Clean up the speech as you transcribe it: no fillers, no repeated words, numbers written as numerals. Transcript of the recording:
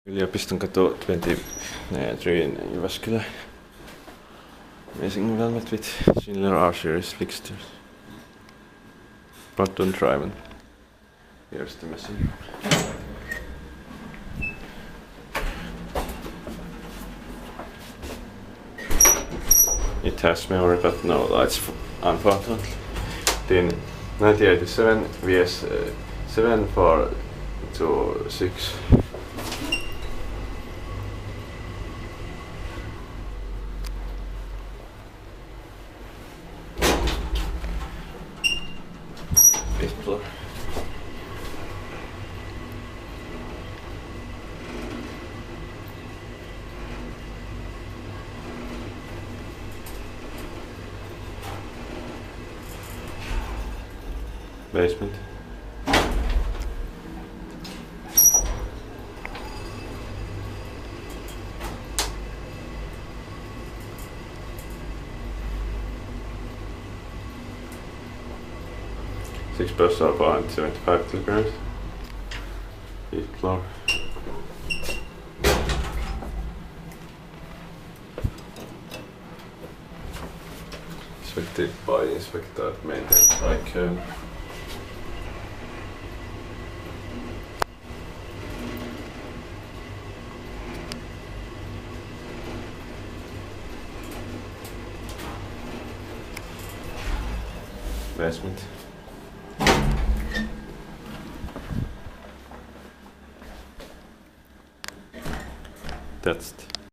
Yliopistonkatu 23 in Jyväskylä. Amazing Valmet with Schindler R-series fixtures. Button driven. Here's the machine. It has memory but no lights, unfortunately. In 1987 VS 7426. Fifth floor. Basement. Six personnel behind 75 kilograms. Fifth floor. Inspected by inspector, maintenance by Köln. Basement. That's it.